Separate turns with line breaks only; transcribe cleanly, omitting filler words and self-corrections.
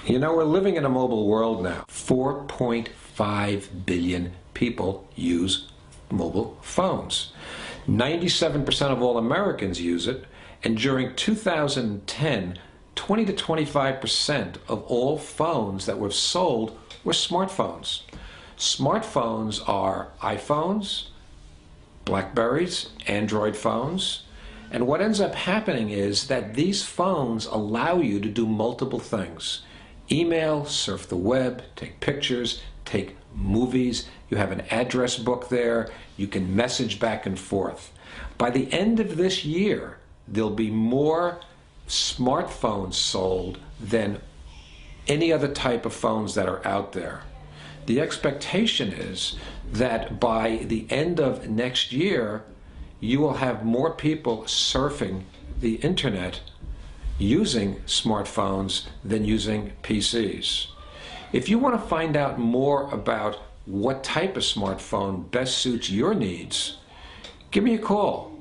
You know, we're living in a mobile world now. 4.5 billion people use mobile phones. 97% of all Americans use it, and during 2010, 20 to 25% of all phones that were sold were smartphones. Smartphones are iPhones, Blackberries, Android phones, and what ends up happening is that these phones allow you to do multiple things. Email, surf the web, take pictures, take movies. You have an address book there. You can message back and forth. By the end of this year, there'll be more smartphones sold than any other type of phones that are out there. The expectation is that by the end of next year, you will have more people surfing the internet using smartphones than using PCs. If you want to find out more about what type of smartphone best suits your needs, give me a call.